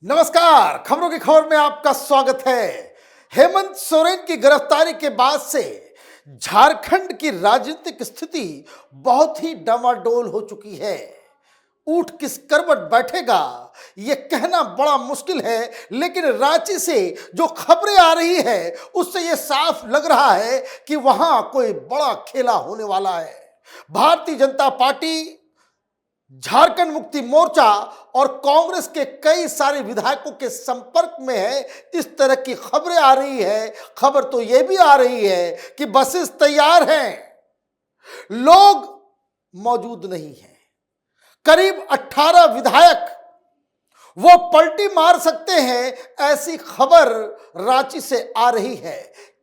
नमस्कार, खबरों की खबर में आपका स्वागत है। हेमंत सोरेन की गिरफ्तारी के बाद से झारखंड की राजनीतिक स्थिति बहुत ही डामाडोल हो चुकी है। ऊंट किस करवट बैठेगा यह कहना बड़ा मुश्किल है, लेकिन रांची से जो खबरें आ रही है उससे यह साफ लग रहा है कि वहां कोई बड़ा खेला होने वाला है। भारतीय जनता पार्टी, झारखंड मुक्ति मोर्चा और कांग्रेस के कई सारे विधायकों के संपर्क में है। इस तरह की खबरें आ रही है। खबर तो यह भी आ रही है कि बसेस तैयार हैं, लोग मौजूद नहीं हैं। करीब 18 विधायक वो पलटी मार सकते हैं, ऐसी खबर रांची से आ रही है।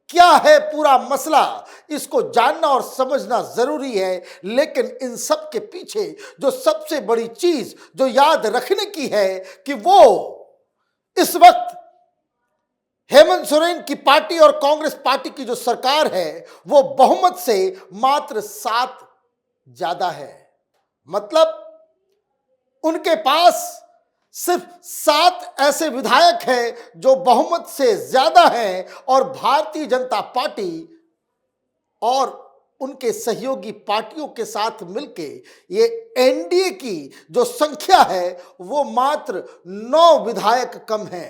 क्या है पूरा मसला, इसको जानना और समझना जरूरी है। लेकिन इन सब के पीछे जो सबसे बड़ी चीज जो याद रखने की है कि वो इस वक्त हेमंत सोरेन की पार्टी और कांग्रेस पार्टी की जो सरकार है वो बहुमत से मात्र 7 ज्यादा है। मतलब उनके पास सिर्फ 7 ऐसे विधायक हैं जो बहुमत से ज्यादा हैं, और भारतीय जनता पार्टी और उनके सहयोगी पार्टियों के साथ मिलके ये एनडीए की जो संख्या है वो मात्र 9 विधायक कम है।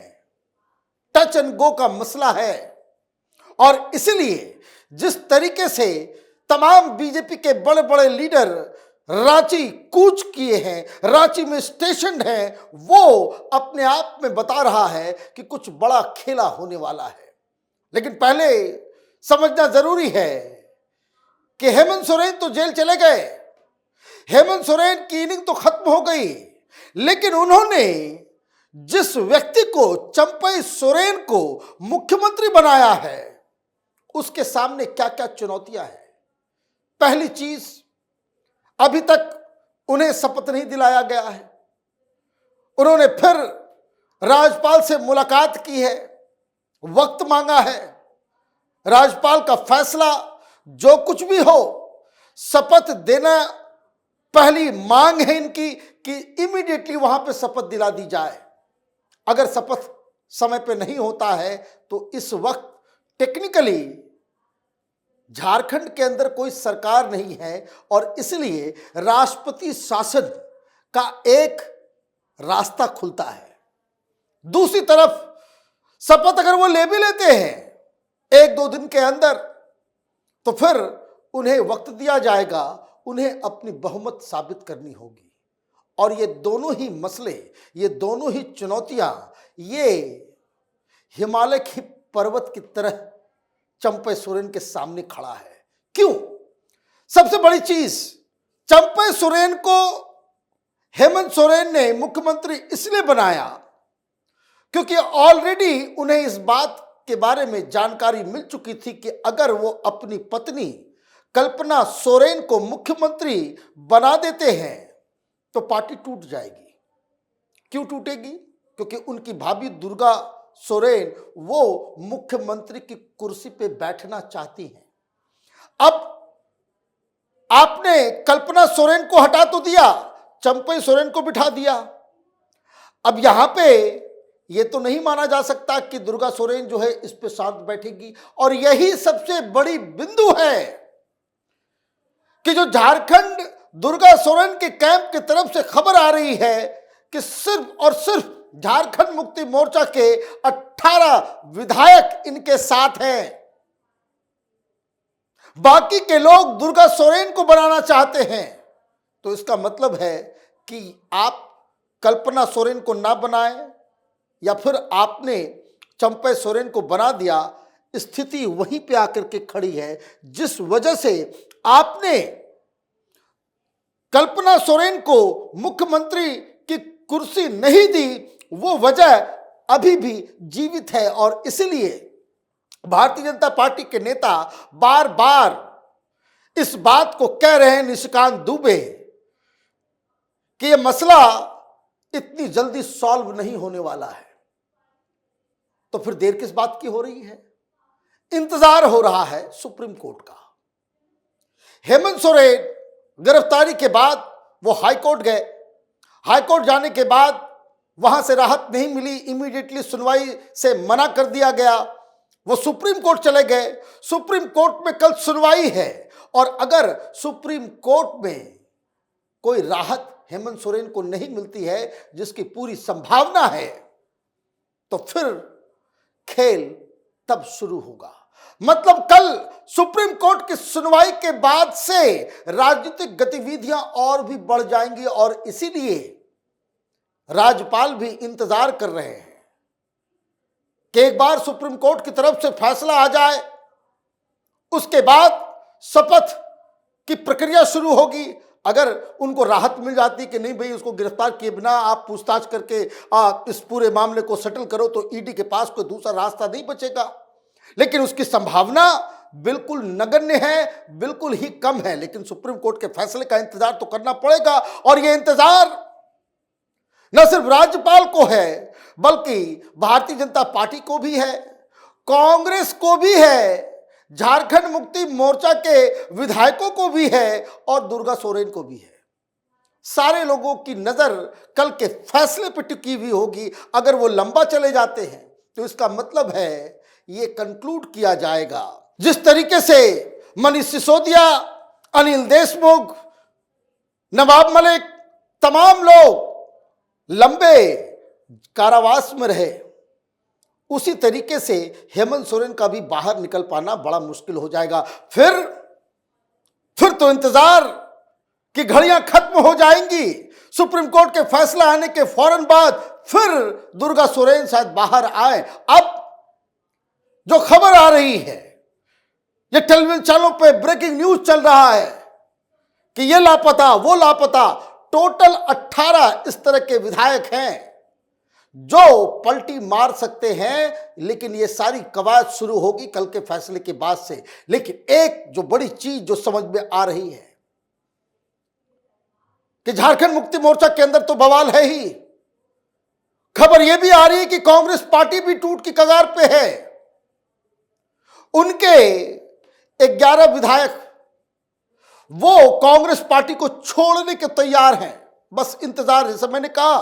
टच एंड गो का मसला है। और इसलिए जिस तरीके से तमाम बीजेपी के बड़े बड़े लीडर रांची कूच किए हैं, रांची में स्टेशन है, वो अपने आप में बता रहा है कि कुछ बड़ा खेला होने वाला है। लेकिन पहले समझना जरूरी है कि हेमंत सोरेन तो जेल चले गए, हेमंत सोरेन की इनिंग तो खत्म हो गई, लेकिन उन्होंने जिस व्यक्ति को, चंपई सोरेन को मुख्यमंत्री बनाया है, उसके सामने क्या क्या चुनौतियां हैं। पहली चीज, अभी तक उन्हें शपथ नहीं दिलाया गया है। उन्होंने फिर राज्यपाल से मुलाकात की है, वक्त मांगा है। राज्यपाल का फैसला जो कुछ भी हो, शपथ देना पहली मांग है इनकी कि इमीडिएटली वहां पे शपथ दिला दी जाए। अगर शपथ समय पे नहीं होता है तो इस वक्त टेक्निकली झारखंड के अंदर कोई सरकार नहीं है, और इसलिए राष्ट्रपति शासन का एक रास्ता खुलता है। दूसरी तरफ शपथ अगर वो ले भी लेते हैं 1-2 दिन के अंदर, तो फिर उन्हें वक्त दिया जाएगा, उन्हें अपनी बहुमत साबित करनी होगी। और ये दोनों ही मसले, ये दोनों ही चुनौतियां, ये हिमालय की पर्वत की तरह चंपई सोरेन के सामने खड़ा है। क्यों? सबसे बड़ी चीज, चंपई सोरेन को हेमंत सोरेन ने मुख्यमंत्री इसलिए बनाया क्योंकि ऑलरेडी उन्हें इस बात के बारे में जानकारी मिल चुकी थी कि अगर वो अपनी पत्नी कल्पना सोरेन को मुख्यमंत्री बना देते हैं तो पार्टी टूट जाएगी। क्यों टूटेगी? क्योंकि उनकी भाभी दुर्गा सोरेन वो मुख्यमंत्री की कुर्सी पे बैठना चाहती हैं। अब आपने कल्पना सोरेन को हटा तो दिया, चंपई सोरेन को बिठा दिया। अब यहां पे ये तो नहीं माना जा सकता कि दुर्गा सोरेन जो है इस पे शांत बैठेगी। और यही सबसे बड़ी बिंदु है कि जो झारखंड दुर्गा सोरेन के कैंप की तरफ से खबर आ रही है कि सिर्फ और सिर्फ झारखंड मुक्ति मोर्चा के 18 विधायक इनके साथ हैं, बाकी के लोग दुर्गा सोरेन को बनाना चाहते हैं। तो इसका मतलब है कि आप कल्पना सोरेन को ना बनाएं या फिर आपने चंपई सोरेन को बना दिया। स्थिति वहीं पे आकर के खड़ी है। जिस वजह से आपने कल्पना सोरेन को मुख्यमंत्री की कुर्सी नहीं दी, वो वजह अभी भी जीवित है। और इसलिए भारतीय जनता पार्टी के नेता बार बार इस बात को कह रहे हैं, निशिकांत दुबे, कि यह मसला इतनी जल्दी सॉल्व नहीं होने वाला है। तो फिर देर किस बात की हो रही है? इंतजार हो रहा है सुप्रीम कोर्ट का। हेमंत सोरेन गिरफ्तारी के बाद वो हाईकोर्ट गए। हाईकोर्ट जाने के बाद वहां से राहत नहीं मिली, इमीडिएटली सुनवाई से मना कर दिया गया, वो सुप्रीम कोर्ट चले गए। सुप्रीम कोर्ट में कल सुनवाई है और अगर सुप्रीम कोर्ट में कोई राहत हेमंत सोरेन को नहीं मिलती है, जिसकी पूरी संभावना है, तो फिर खेल तब शुरू होगा। मतलब कल सुप्रीम कोर्ट की सुनवाई के बाद से राजनीतिक गतिविधियां और भी बढ़ जाएंगी और इसीलिए राज्यपाल भी इंतजार कर रहे हैं कि एक बार सुप्रीम कोर्ट की तरफ से फैसला आ जाए, उसके बाद शपथ की प्रक्रिया शुरू होगी। अगर उनको राहत मिल जाती कि नहीं भाई, उसको गिरफ्तार किए बिना आप पूछताछ करके इस पूरे मामले को सेटल करो, तो ईडी के पास कोई दूसरा रास्ता नहीं बचेगा। लेकिन उसकी संभावना बिल्कुल नगण्य है, बिल्कुल ही कम है। लेकिन सुप्रीम कोर्ट के फैसले का इंतजार तो करना पड़ेगा और यह इंतजार न सिर्फ राज्यपाल को है, बल्कि भारतीय जनता पार्टी को भी है, कांग्रेस को भी है, झारखंड मुक्ति मोर्चा के विधायकों को भी है और दुर्गा सोरेन को भी है। सारे लोगों की नजर कल के फैसले पर टिकी हुई होगी। अगर वो लंबा चले जाते हैं तो इसका मतलब है ये कंक्लूड किया जाएगा। जिस तरीके से मनीष सिसोदिया, अनिल देशमुख, नवाब मलिक, तमाम लोग लंबे कारावास में रहे, उसी तरीके से हेमंत सोरेन का भी बाहर निकल पाना बड़ा मुश्किल हो जाएगा। फिर तो इंतजार की घड़ियां खत्म हो जाएंगी। सुप्रीम कोर्ट के फैसला आने के फौरन बाद फिर दुर्गा सोरेन शायद बाहर आए। अब जो खबर आ रही है, ये टेलीविजन चैनलों पे ब्रेकिंग न्यूज चल रहा है कि ये लापता, वो लापता। टोटल 18 इस तरह के विधायक हैं जो पलटी मार सकते हैं, लेकिन ये सारी कवायद शुरू होगी कल के फैसले के बाद से। लेकिन एक जो बड़ी चीज जो समझ में आ रही है कि झारखंड मुक्ति मोर्चा के अंदर तो बवाल है ही, खबर यह भी आ रही है कि कांग्रेस पार्टी भी टूट की कगार पे है। उनके 11 विधायक वो कांग्रेस पार्टी को छोड़ने के तैयार हैं। बस इंतजार, जैसे मैंने कहा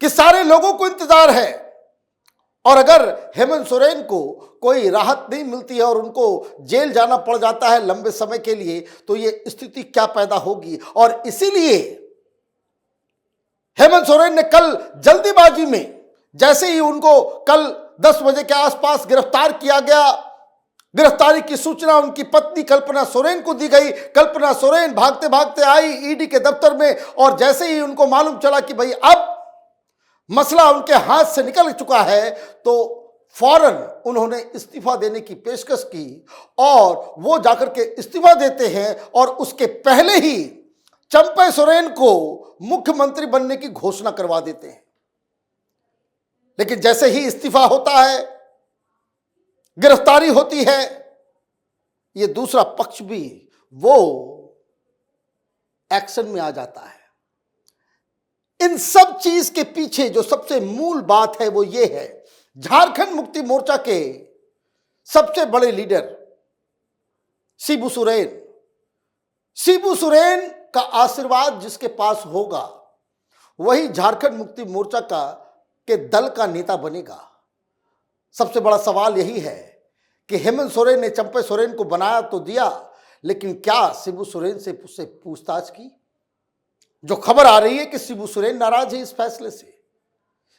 कि सारे लोगों को इंतजार है। और अगर हेमंत सोरेन को कोई राहत नहीं मिलती है और उनको जेल जाना पड़ जाता है लंबे समय के लिए, तो ये स्थिति क्या पैदा होगी। और इसीलिए हेमंत सोरेन ने कल जल्दीबाजी में, जैसे ही उनको कल 10 बजे के आसपास गिरफ्तार किया गया, गिरफ्तारी की सूचना उनकी पत्नी कल्पना सोरेन को दी गई। कल्पना सोरेन भागते भागते आई ईडी के दफ्तर में और जैसे ही उनको मालूम चला कि भाई अब मसला उनके हाथ से निकल चुका है, तो फौरन उन्होंने इस्तीफा देने की पेशकश की और वो जाकर के इस्तीफा देते हैं और उसके पहले ही चंपई सोरेन को मुख्यमंत्री बनने की घोषणा करवा देते हैं। लेकिन जैसे ही इस्तीफा होता है, गिरफ्तारी होती है, ये दूसरा पक्ष भी वो एक्शन में आ जाता है। इन सब चीज के पीछे जो सबसे मूल बात है वो ये है, झारखंड मुक्ति मोर्चा के सबसे बड़े लीडर शिबू सोरेन का आशीर्वाद जिसके पास होगा वही झारखंड मुक्ति मोर्चा के दल का नेता बनेगा। सबसे बड़ा सवाल यही है कि हेमंत सोरेन ने चंपई सोरेन को बनाया तो दिया, लेकिन क्या शिबू सोरेन से उससे पूछताछ की। जो खबर आ रही है कि शिबू सोरेन नाराज है इस फैसले से।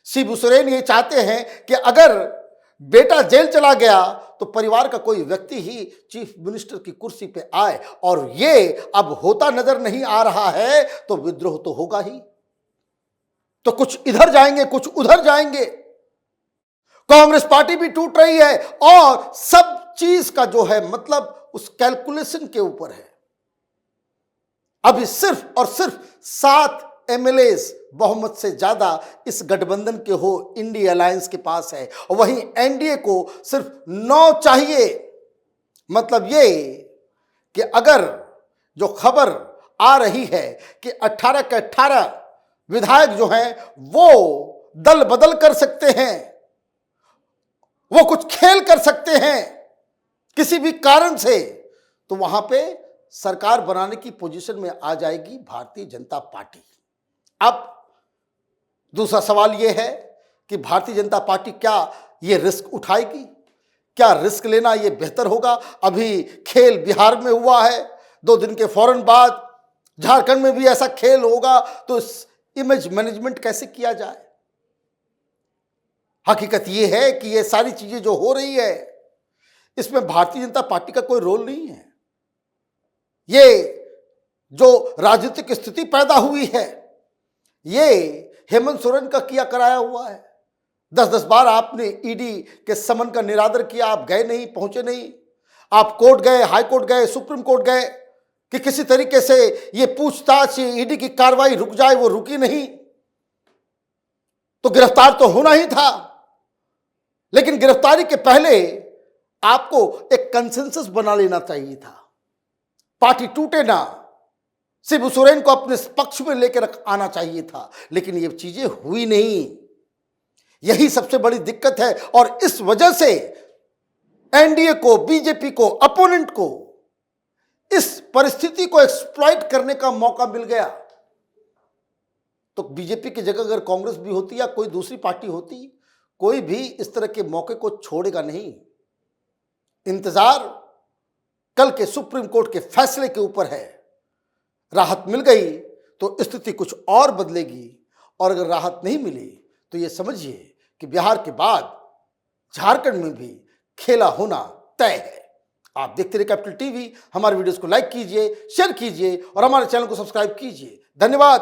शिबू सोरेन ये चाहते हैं कि अगर बेटा जेल चला गया तो परिवार का कोई व्यक्ति ही चीफ मिनिस्टर की कुर्सी पे आए, और ये अब होता नजर नहीं आ रहा है, तो विद्रोह तो होगा ही। तो कुछ इधर जाएंगे, कुछ उधर जाएंगे। कांग्रेस पार्टी भी टूट रही है और सब चीज का जो है मतलब उस कैलकुलेशन के ऊपर है। अभी सिर्फ और सिर्फ 7 एमएलएस बहुमत से ज्यादा इस गठबंधन के हो इंडिया अलायंस के पास है, और वहीं एनडीए को सिर्फ 9 चाहिए। मतलब ये कि अगर जो खबर आ रही है कि 18 के 18 विधायक जो हैं वो दल बदल कर सकते हैं, वो कुछ खेल कर सकते हैं किसी भी कारण से, तो वहां पे सरकार बनाने की पोजीशन में आ जाएगी भारतीय जनता पार्टी। अब दूसरा सवाल यह है कि भारतीय जनता पार्टी क्या ये रिस्क उठाएगी? क्या रिस्क लेना ये बेहतर होगा? अभी खेल बिहार में हुआ है, 2 दिन के फौरन बाद झारखंड में भी ऐसा खेल होगा, तो इस इमेज मैनेजमेंट कैसे किया जाए? हकीकत यह है कि ये सारी चीजें जो हो रही है, इसमें भारतीय जनता पार्टी का कोई रोल नहीं है। ये जो राजनीतिक स्थिति पैदा हुई है, ये हेमंत सोरेन का किया कराया हुआ है। 10-10 बार आपने ईडी के समन का निरादर किया, आप गए नहीं, पहुंचे नहीं। आप कोर्ट गए, हाई कोर्ट गए, सुप्रीम कोर्ट गए कि किसी तरीके से ये पूछताछ, ईडी की कार्रवाई रुक जाए, वो रुकी नहीं। तो गिरफ्तार तो होना ही था, लेकिन गिरफ्तारी के पहले आपको एक कंसेंसस बना लेना चाहिए था। पार्टी टूटे ना, शिबू सोरेन को अपने पक्ष में लेकर आना चाहिए था, लेकिन ये चीजें हुई नहीं। यही सबसे बड़ी दिक्कत है और इस वजह से एनडीए को, बीजेपी को, अपोनेंट को इस परिस्थिति को एक्सप्लॉइट करने का मौका मिल गया। तो बीजेपी की जगह अगर कांग्रेस भी होती या कोई दूसरी पार्टी होती, कोई भी इस तरह के मौके को छोड़ेगा नहीं। इंतजार कल के सुप्रीम कोर्ट के फैसले के ऊपर है। राहत मिल गई तो स्थिति कुछ और बदलेगी, और अगर राहत नहीं मिली तो ये समझिए कि बिहार के बाद झारखंड में भी खेला होना तय है। आप देखते रहिए कैपिटल टीवी। हमारे वीडियोस को लाइक कीजिए, शेयर कीजिए और हमारे चैनल को सब्सक्राइब कीजिए। धन्यवाद।